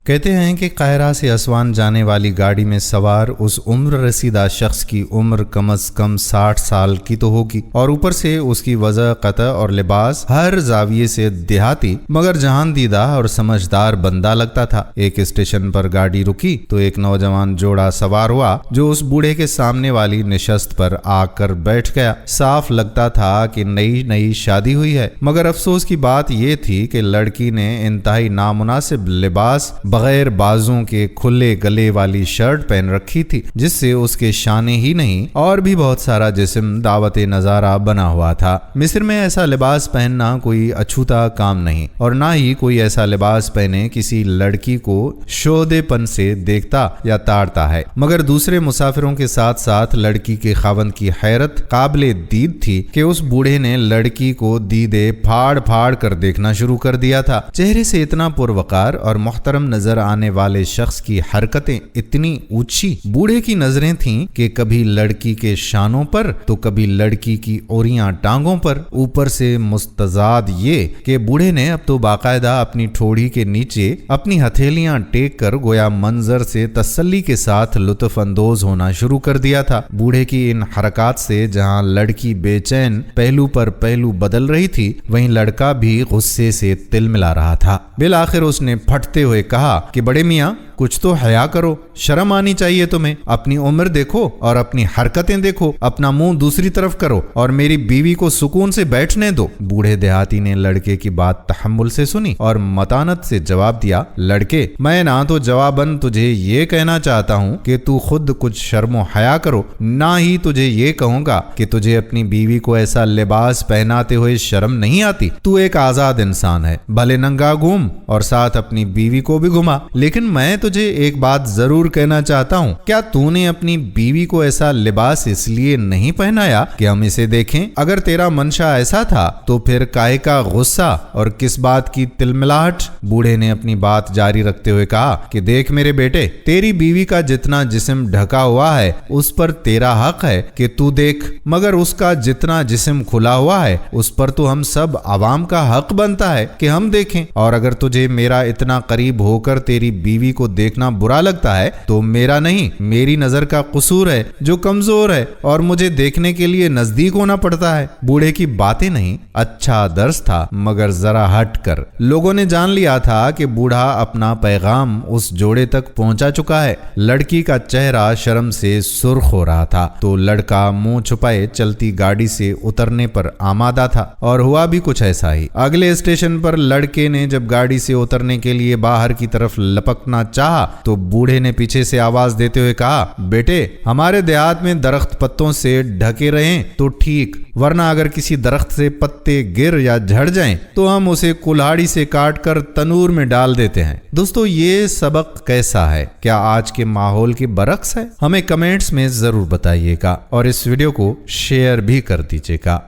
کہتے ہیں کہ قاہرہ سے اسوان جانے والی گاڑی میں سوار اس عمر رسیدہ شخص کی عمر کم از کم 60 سال کی تو ہوگی، اور اوپر سے اس کی وضع قطع اور لباس ہر زاویے سے دیہاتی مگر جہان دیدہ اور سمجھدار بندہ لگتا تھا۔ ایک اسٹیشن پر گاڑی رکی تو ایک نوجوان جوڑا سوار ہوا جو اس بوڑھے کے سامنے والی نشست پر آ کر بیٹھ گیا۔ صاف لگتا تھا کہ نئی شادی ہوئی ہے، مگر افسوس کی بات یہ تھی کہ لڑکی نے انتہائی نامناسب لباس بغیر بازوں کے کھلے گلے والی شرٹ پہن رکھی تھی، جس سے اس کے شانے ہی نہیں اور بھی بہت سارا جسم دعوت نظارہ بنا ہوا تھا۔ مصر میں ایسا لباس پہننا کوئی اچھوتا کام نہیں، اور نہ ہی کوئی ایسا لباس پہنے کسی لڑکی کو شودے پن سے دیکھتا یا تاڑتا ہے، مگر دوسرے مسافروں کے ساتھ ساتھ لڑکی کے خاوند کی حیرت قابل دید تھی کہ اس بوڑھے نے لڑکی کو دیدے پھاڑ کر دیکھنا شروع کر دیا تھا۔ چہرے سے اتنا پروقار اور محترم نظر آنے والے شخص کی حرکتیں اتنی اونچی، بوڑھے کی نظریں تھیں کہ کبھی لڑکی کے شانوں پر تو کبھی لڑکی کی اوریاں ٹانگوں پر، اوپر سے مستضاد یہ کہ بوڑھے نے اب تو باقاعدہ اپنی ٹھوڑی کے نیچے اپنی ہتھیلیاں ٹیک کر گویا منظر سے تسلی کے ساتھ لطف اندوز ہونا شروع کر دیا تھا۔ بوڑھے کی ان حرکات سے جہاں لڑکی بے چین پہلو پر پہلو بدل رہی تھی، وہیں لڑکا بھی غصے سے تل ملا رہا تھا۔ بالآخر اس نے پھٹتے ہوئے کہا کہ بڑے میاں کچھ تو حیا کرو، شرم آنی چاہیے تمہیں، اپنی عمر دیکھو اور اپنی حرکتیں دیکھو، اپنا منہ دوسری طرف کرو اور میری بیوی کو سکون سے بیٹھنے دو۔ بوڑھے دیہاتی نے لڑکے کی بات تحمل سے سنی اور متانت سے جواب دیا، لڑکے میں نہ تو جواباً تجھے یہ کہنا چاہتا ہوں کہ تو خود کچھ شرم و حیا کرو، نہ ہی تجھے یہ کہوں گا کہ تجھے اپنی بیوی کو ایسا لباس پہناتے ہوئے شرم نہیں آتی۔ تو ایک آزاد انسان ہے، بھلے ننگا گھوم اور ساتھ اپنی بیوی کو بھی گھما، لیکن میں تجھے ایک بات ضرور کہنا چاہتا ہوں، کیا تو نے اپنی بیوی کو ایسا لباس اس لیے نہیں پہنایا کہ ہم اسے دیکھیں؟ اگر تیرا منشا ایسا تھا تو پھر کاہے کا غصہ اور کس بات کی تلملاہٹ؟ بوڑھے نے اپنی بات جاری رکھتے ہوئے کہا کہ دیکھ میرے بیٹے، تیری بیوی کا جتنا جسم ڈھکا ہوا ہے اس پر تیرا حق ہے کہ تو دیکھ، مگر اس کا جتنا جسم کھلا ہوا ہے اس پر تو ہم سب عوام کا حق بنتا ہے کہ ہم دیکھیں، اور اگر تجھے میرا اتنا قریب ہو کر تیری بیوی کو دیکھنا برا لگتا ہے تو میرا نہیں، میری نظر کا قصور ہے جو کمزور ہے اور مجھے دیکھنے کے لیے نزدیک ہونا پڑتا ہے۔ بوڑھے کی باتیں نہیں، اچھا درس تھا مگر ذرا ہٹ کر۔ لوگوں نے جان لیا تھا کہ بوڑھا اپنا پیغام اس جوڑے تک پہنچا چکا ہے۔ لڑکی کا چہرہ شرم سے سرخ ہو رہا تھا تو لڑکا منہ چھپائے چلتی گاڑی سے اترنے پر آمادہ تھا، اور ہوا بھی کچھ ایسا ہی۔ اگلے اسٹیشن پر لڑکے نے جب گاڑی سے اترنے کے لیے باہر کی طرف لپکنا چاہا تو بوڑھے نے پیچھے سے آواز دیتے ہوئے کہا، بیٹے ہمارے دیہات میں درخت پتوں سے ڈھکے رہیں تو ٹھیک، ورنہ اگر کسی درخت سے پتے گر یا جھڑ جائیں تو ہم اسے کلہاڑی سے کاٹ کر تنور میں ڈال دیتے ہیں۔ دوستو یہ سبق کیسا ہے؟ کیا آج کے ماحول کے برعکس ہے؟ ہمیں کمنٹس میں ضرور بتائیے گا اور اس ویڈیو کو شیئر بھی کر دیجیے گا۔